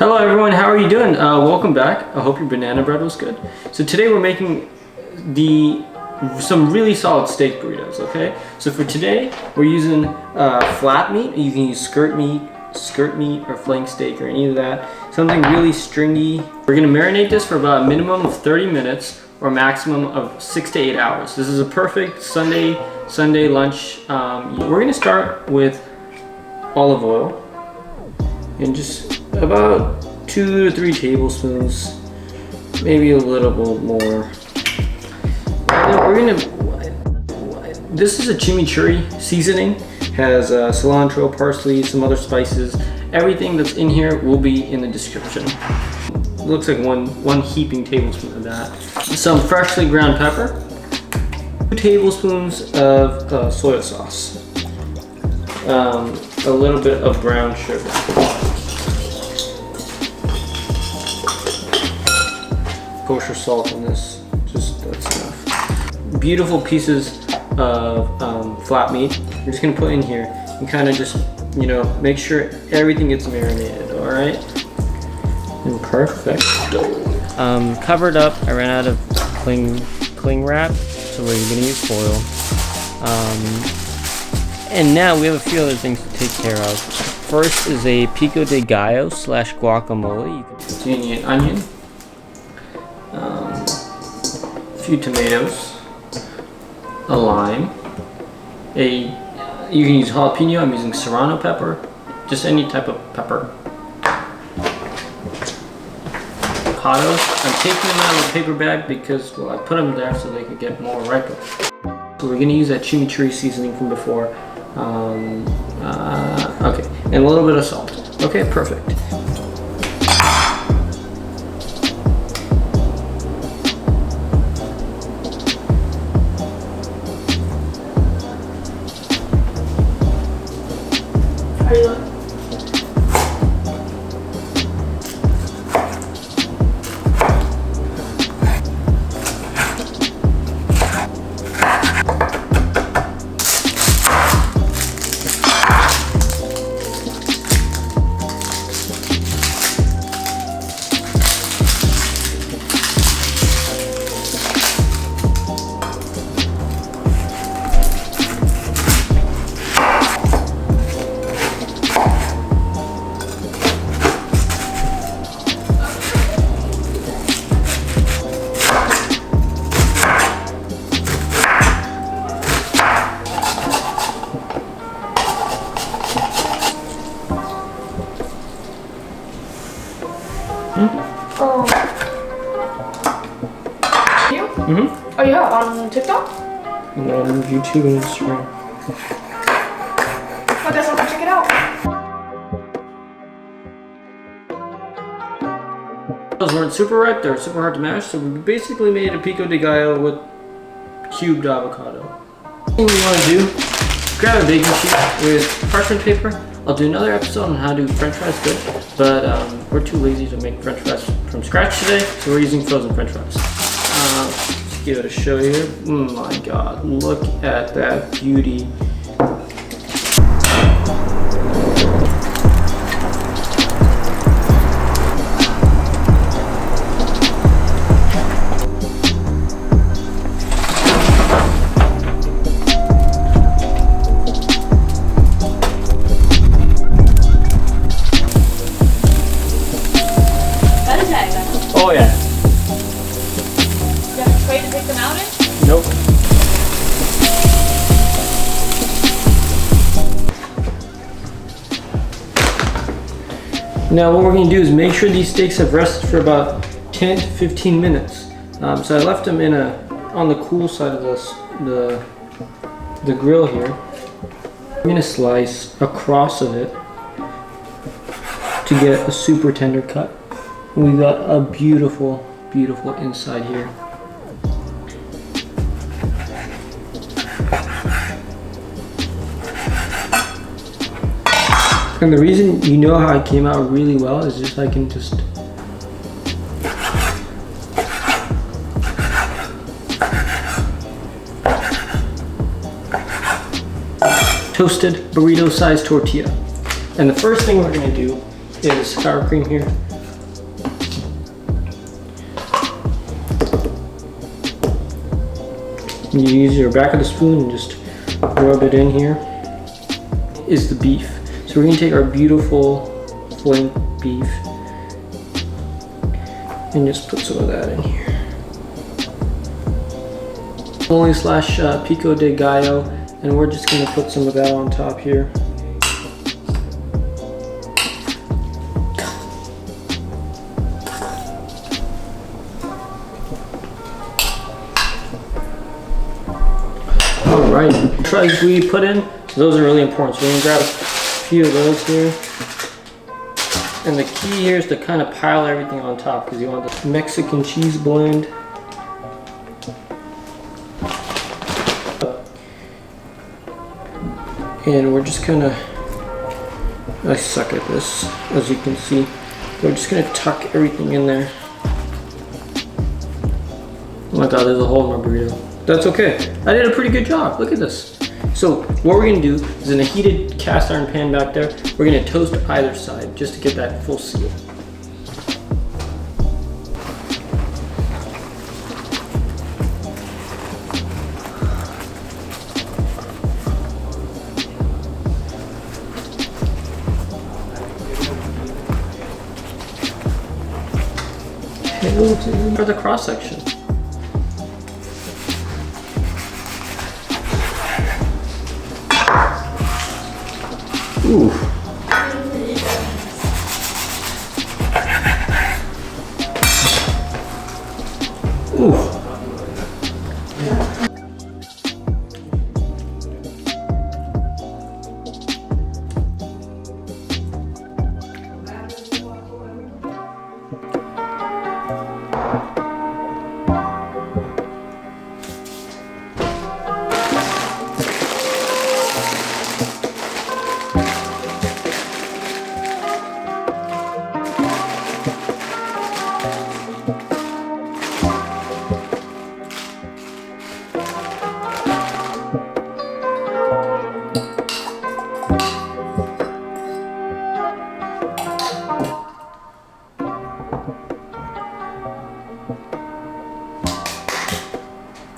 Hello everyone, how are you doing? Welcome back. I hope your banana bread was good. So today we're making some really solid steak burritos, okay? So for today, we're using flat meat. You can use skirt meat, or flank steak, or any of that. Something really stringy. We're gonna marinate this for about a minimum of 30 minutes or maximum of 6 to 8 hours. This is a perfect Sunday lunch. We're gonna start with olive oil and just about 2 to 3 tablespoons, maybe a little bit more. And then this is a chimichurri seasoning. Has cilantro, parsley, some other spices. Everything that's in here will be in the description. It looks like one heaping tablespoon of that. Some freshly ground pepper. 2 tablespoons of soy sauce. A little bit of brown sugar. Kosher salt in this, that's enough. Beautiful pieces of flat meat. We're just gonna put in here and kind of just, make sure everything gets marinated, all right? And perfecto. Covered up, I ran out of cling wrap, so we're gonna use foil. And now we have a few other things to take care of. First is a Pico de Gallo / guacamole. So you need an onion, a few tomatoes, a lime, you can use jalapeno. I'm using serrano pepper, just any type of pepper. Avocados, I'm taking them out of the paper bag because, well, I put them there so they could get more riper. So we're gonna use that chimichurri seasoning from before. Okay, and a little bit of salt. Okay, perfect. How are you doing? You? Oh yeah, on TikTok? And on YouTube and Instagram. I guess I'll have to check it out. Those weren't super ripe, they were super hard to mash, so we basically made a Pico de Gallo with cubed avocado. What we want to do, grab a baking sheet with parchment paper. I'll do another episode on how to do french fries good, but we're too lazy to make french fries from scratch today, so we're using frozen french fries. Just give it a show here. Oh my god, look at that beauty. Oh yeah. You have a tray to take them out in? Nope. Now what we're going to do is make sure these steaks have rested for about 10 to 15 minutes. So I left them on the cool side of the grill here. I'm going to slice across of it to get a super tender cut. We've got a beautiful, beautiful inside here. And the reason you know how it came out really well is just I can just toasted burrito-sized tortilla. And the first thing we're gonna do is sour cream here. You use your back of the spoon and just rub it in here. Is the beef. So we're gonna take our beautiful flank beef and just put some of that in here. Slash Pico de Gallo, and we're just gonna put some of that on top here. All right, drugs we put in, so those are really important. So we're gonna grab a few of those here. And the key here is to kind of pile everything on top because you want the Mexican cheese blend. And we're just kind of, I suck at this, as you can see. We're just gonna tuck everything in there. Oh my God, there's a hole in my burrito. That's okay. I did a pretty good job. Look at this. So what we're gonna do is in a heated cast iron pan back there, we're gonna toast either side just to get that full seal. Okay, for the cross section. Ooh.